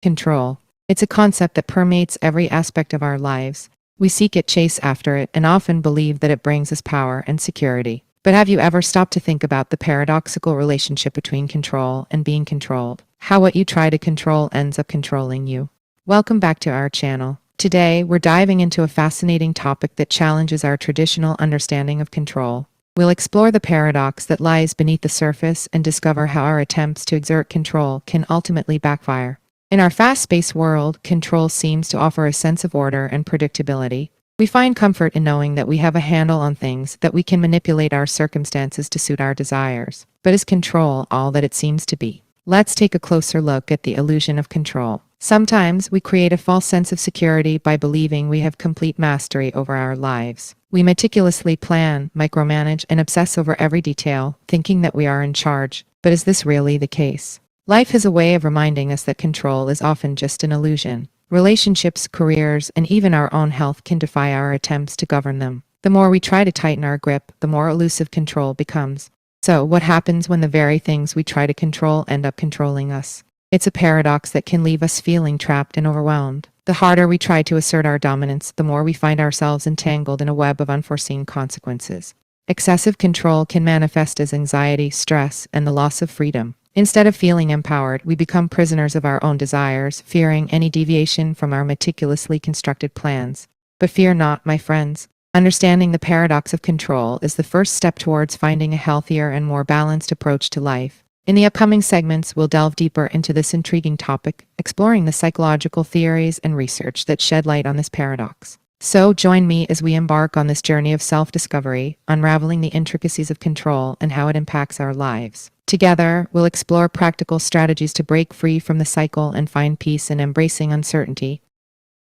Control. It's a concept that permeates every aspect of our lives. We seek it, chase after it, and often believe that it brings us power and security. But have you ever stopped to think about the paradoxical relationship between control and being controlled? How what you try to control ends up controlling you? Welcome back to our channel. Today, we're diving into a fascinating topic that challenges our traditional understanding of control. We'll explore the paradox that lies beneath the surface and discover how our attempts to exert control can ultimately backfire. In our fast-paced world, control seems to offer a sense of order and predictability. We find comfort in knowing that we have a handle on things, that we can manipulate our circumstances to suit our desires. But is control all that it seems to be? Let's take a closer look at the illusion of control. Sometimes we create a false sense of security by believing we have complete mastery over our lives. We meticulously plan, micromanage, and obsess over every detail, thinking that we are in charge. But is this really the case? Life has a way of reminding us that control is often just an illusion. Relationships, careers, and even our own health can defy our attempts to govern them. The more we try to tighten our grip, the more elusive control becomes. So, what happens when the very things we try to control end up controlling us? It's a paradox that can leave us feeling trapped and overwhelmed. The harder we try to assert our dominance, the more we find ourselves entangled in a web of unforeseen consequences. Excessive control can manifest as anxiety, stress, and the loss of freedom. Instead of feeling empowered, we become prisoners of our own desires, fearing any deviation from our meticulously constructed plans. But fear not, my friends. Understanding the paradox of control is the first step towards finding a healthier and more balanced approach to life. In the upcoming segments, we'll delve deeper into this intriguing topic, exploring the psychological theories and research that shed light on this paradox. So join me as we embark on this journey of self-discovery, unraveling the intricacies of control and how it impacts our lives. Together, we'll explore practical strategies to break free from the cycle and find peace in embracing uncertainty.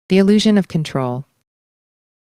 The illusion of control.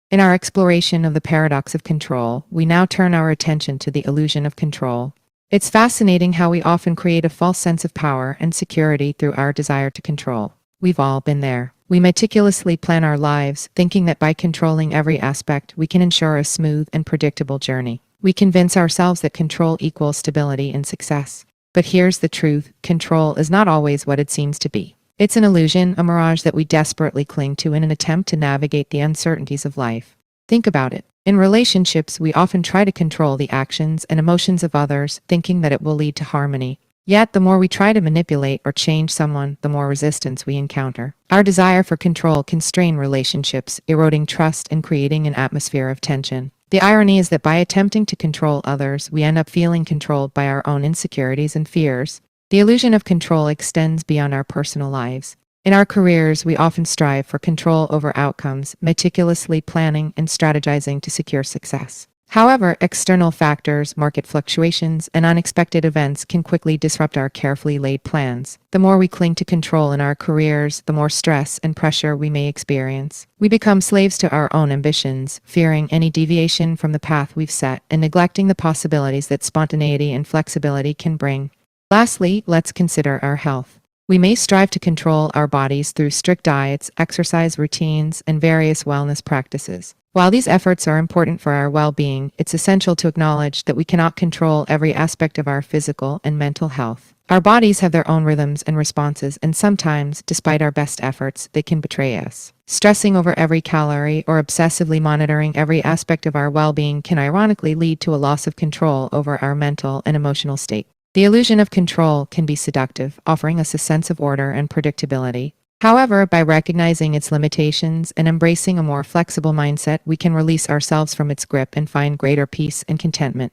In our exploration of the paradox of control, we now turn our attention to the illusion of control. It's fascinating how we often create a false sense of power and security through our desire to control. We've all been there. We meticulously plan our lives, thinking that by controlling every aspect, we can ensure a smooth and predictable journey. We convince ourselves that control equals stability and success. But here's the truth: control is not always what it seems to be. It's an illusion, a mirage that we desperately cling to in an attempt to navigate the uncertainties of life. Think about it. In relationships, we often try to control the actions and emotions of others, thinking that it will lead to harmony. Yet, the more we try to manipulate or change someone, the more resistance we encounter. Our desire for control can strain relationships, eroding trust and creating an atmosphere of tension. The irony is that by attempting to control others, we end up feeling controlled by our own insecurities and fears. The illusion of control extends beyond our personal lives. In our careers, we often strive for control over outcomes, meticulously planning and strategizing to secure success. However, external factors, market fluctuations, and unexpected events can quickly disrupt our carefully laid plans. The more we cling to control in our careers, the more stress and pressure we may experience. We become slaves to our own ambitions, fearing any deviation from the path we've set, and neglecting the possibilities that spontaneity and flexibility can bring. Lastly, let's consider our health. We may strive to control our bodies through strict diets, exercise routines, and various wellness practices. While these efforts are important for our well-being, it's essential to acknowledge that we cannot control every aspect of our physical and mental health. Our bodies have their own rhythms and responses, and sometimes, despite our best efforts, they can betray us. Stressing over every calorie or obsessively monitoring every aspect of our well-being can ironically lead to a loss of control over our mental and emotional state. The illusion of control can be seductive, offering us a sense of order and predictability. However, by recognizing its limitations and embracing a more flexible mindset, we can release ourselves from its grip and find greater peace and contentment.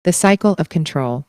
The cycle of control.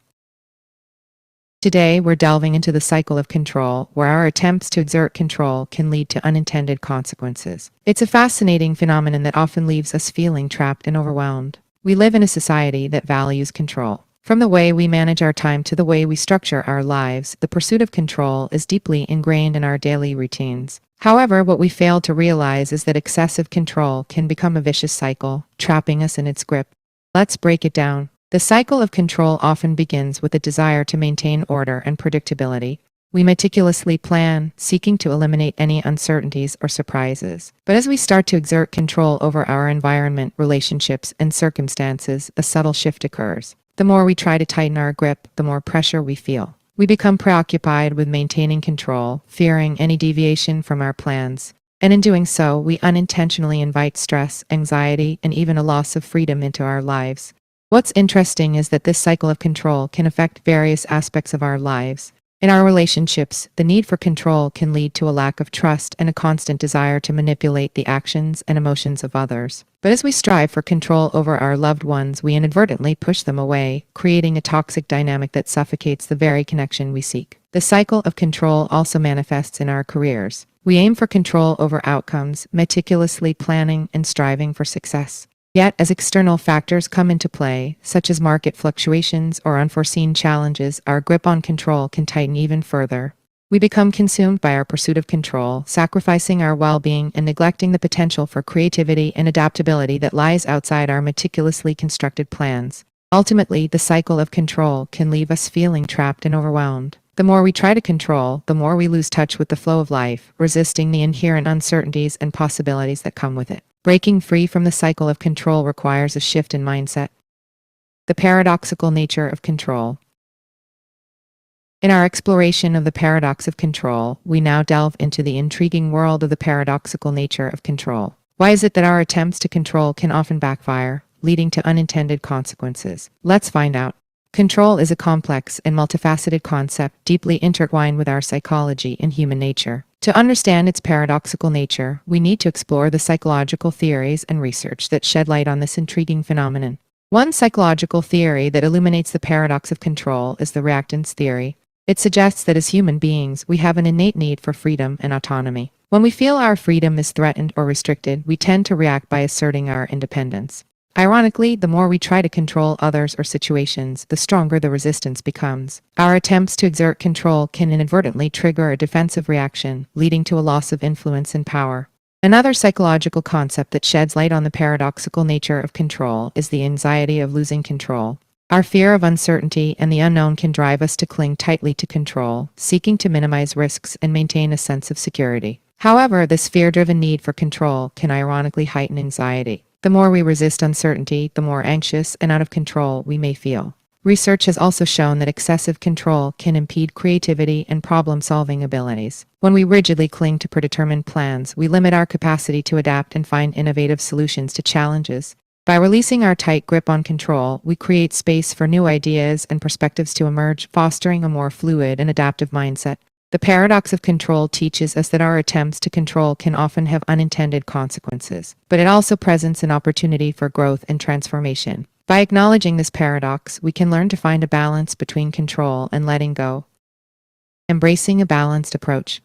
Today, we're delving into the cycle of control, where our attempts to exert control can lead to unintended consequences. It's a fascinating phenomenon that often leaves us feeling trapped and overwhelmed. We live in a society that values control. From the way we manage our time to the way we structure our lives, the pursuit of control is deeply ingrained in our daily routines. However, what we fail to realize is that excessive control can become a vicious cycle, trapping us in its grip. Let's break it down. The cycle of control often begins with a desire to maintain order and predictability. We meticulously plan, seeking to eliminate any uncertainties or surprises. But as we start to exert control over our environment, relationships, and circumstances, a subtle shift occurs. The more we try to tighten our grip, the more pressure we feel. We become preoccupied with maintaining control, fearing any deviation from our plans. And in doing so, we unintentionally invite stress, anxiety, and even a loss of freedom into our lives. What's interesting is that this cycle of control can affect various aspects of our lives. In our relationships, the need for control can lead to a lack of trust and a constant desire to manipulate the actions and emotions of others. But as we strive for control over our loved ones, we inadvertently push them away, creating a toxic dynamic that suffocates the very connection we seek. The cycle of control also manifests in our careers. We aim for control over outcomes, meticulously planning and striving for success. Yet, as external factors come into play, such as market fluctuations or unforeseen challenges, our grip on control can tighten even further. We become consumed by our pursuit of control, sacrificing our well-being and neglecting the potential for creativity and adaptability that lies outside our meticulously constructed plans. Ultimately, the cycle of control can leave us feeling trapped and overwhelmed. The more we try to control, the more we lose touch with the flow of life, resisting the inherent uncertainties and possibilities that come with it. Breaking free from the cycle of control requires a shift in mindset. The paradoxical nature of control. In our exploration of the paradox of control, we now delve into the intriguing world of the paradoxical nature of control. Why is it that our attempts to control can often backfire, leading to unintended consequences? Let's find out. Control is a complex and multifaceted concept deeply intertwined with our psychology and human nature. To understand its paradoxical nature, we need to explore the psychological theories and research that shed light on this intriguing phenomenon. One psychological theory that illuminates the paradox of control is the reactance theory. It suggests that as human beings, we have an innate need for freedom and autonomy. When we feel our freedom is threatened or restricted, we tend to react by asserting our independence. Ironically, the more we try to control others or situations, the stronger the resistance becomes. Our attempts to exert control can inadvertently trigger a defensive reaction, leading to a loss of influence and power. Another psychological concept that sheds light on the paradoxical nature of control is the anxiety of losing control. Our fear of uncertainty and the unknown can drive us to cling tightly to control, seeking to minimize risks and maintain a sense of security. However, this fear-driven need for control can ironically heighten anxiety. The more we resist uncertainty, the more anxious and out of control we may feel. Research has also shown that excessive control can impede creativity and problem-solving abilities. When we rigidly cling to predetermined plans, we limit our capacity to adapt and find innovative solutions to challenges. By releasing our tight grip on control, we create space for new ideas and perspectives to emerge, fostering a more fluid and adaptive mindset. The paradox of control teaches us that our attempts to control can often have unintended consequences, but it also presents an opportunity for growth and transformation. By acknowledging this paradox, we can learn to find a balance between control and letting go. Embracing a balanced approach.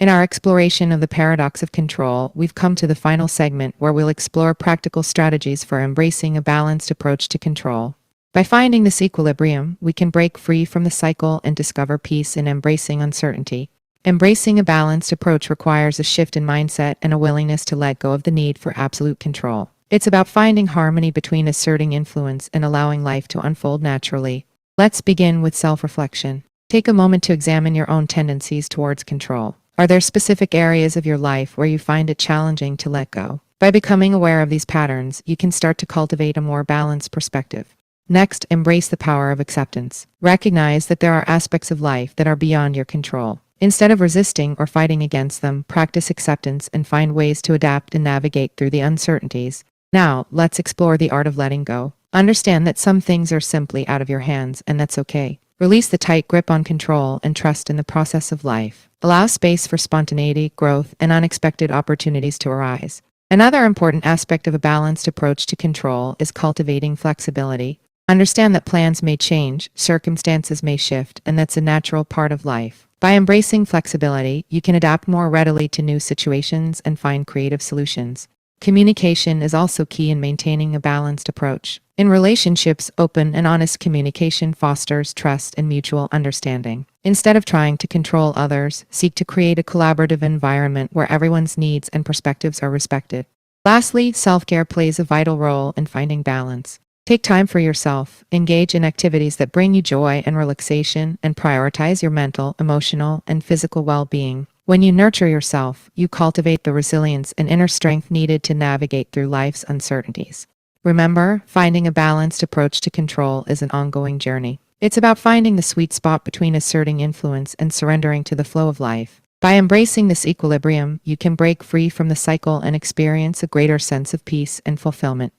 In our exploration of the paradox of control, we've come to the final segment where we'll explore practical strategies for embracing a balanced approach to control. By finding this equilibrium, we can break free from the cycle and discover peace in embracing uncertainty. Embracing a balanced approach requires a shift in mindset and a willingness to let go of the need for absolute control. It's about finding harmony between asserting influence and allowing life to unfold naturally. Let's begin with self-reflection. Take a moment to examine your own tendencies towards control. Are there specific areas of your life where you find it challenging to let go? By becoming aware of these patterns, you can start to cultivate a more balanced perspective. Next, embrace the power of acceptance. Recognize that there are aspects of life that are beyond your control. Instead of resisting or fighting against them, practice acceptance and find ways to adapt and navigate through the uncertainties. Now, let's explore the art of letting go. Understand that some things are simply out of your hands, and that's okay. Release the tight grip on control and trust in the process of life. Allow space for spontaneity, growth, and unexpected opportunities to arise. Another important aspect of a balanced approach to control is cultivating flexibility. Understand that plans may change, circumstances may shift, and that's a natural part of life. By embracing flexibility, you can adapt more readily to new situations and find creative solutions. Communication is also key in maintaining a balanced approach. In relationships, open and honest communication fosters trust and mutual understanding. Instead of trying to control others, seek to create a collaborative environment where everyone's needs and perspectives are respected. Lastly, self-care plays a vital role in finding balance. Take time for yourself, engage in activities that bring you joy and relaxation, and prioritize your mental, emotional, and physical well-being. When you nurture yourself, you cultivate the resilience and inner strength needed to navigate through life's uncertainties. Remember, finding a balanced approach to control is an ongoing journey. It's about finding the sweet spot between asserting influence and surrendering to the flow of life. By embracing this equilibrium, you can break free from the cycle and experience a greater sense of peace and fulfillment.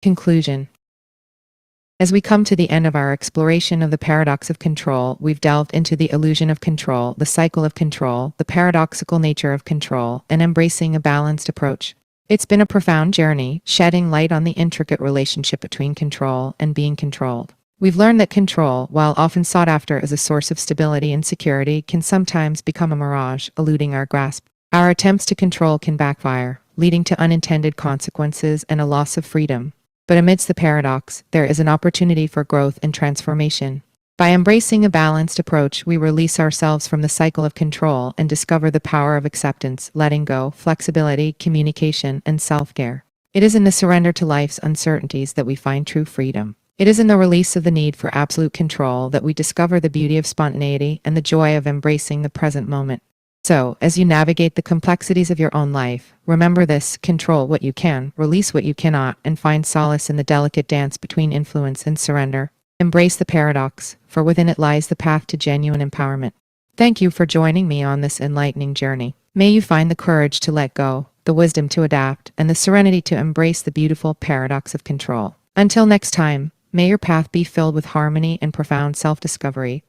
Conclusion. As we come to the end of our exploration of the paradox of control, we've delved into the illusion of control, the cycle of control, the paradoxical nature of control, and embracing a balanced approach. It's been a profound journey, shedding light on the intricate relationship between control and being controlled. We've learned that control, while often sought after as a source of stability and security, can sometimes become a mirage, eluding our grasp. Our attempts to control can backfire, leading to unintended consequences and a loss of freedom. But amidst the paradox, there is an opportunity for growth and transformation. By embracing a balanced approach, we release ourselves from the cycle of control and discover the power of acceptance, letting go, flexibility, communication, and self-care. It is in the surrender to life's uncertainties that we find true freedom. It is in the release of the need for absolute control that we discover the beauty of spontaneity and the joy of embracing the present moment. So, as you navigate the complexities of your own life, remember this: control what you can, release what you cannot, and find solace in the delicate dance between influence and surrender. Embrace the paradox, for within it lies the path to genuine empowerment. Thank you for joining me on this enlightening journey. May you find the courage to let go, the wisdom to adapt, and the serenity to embrace the beautiful paradox of control. Until next time, may your path be filled with harmony and profound self-discovery.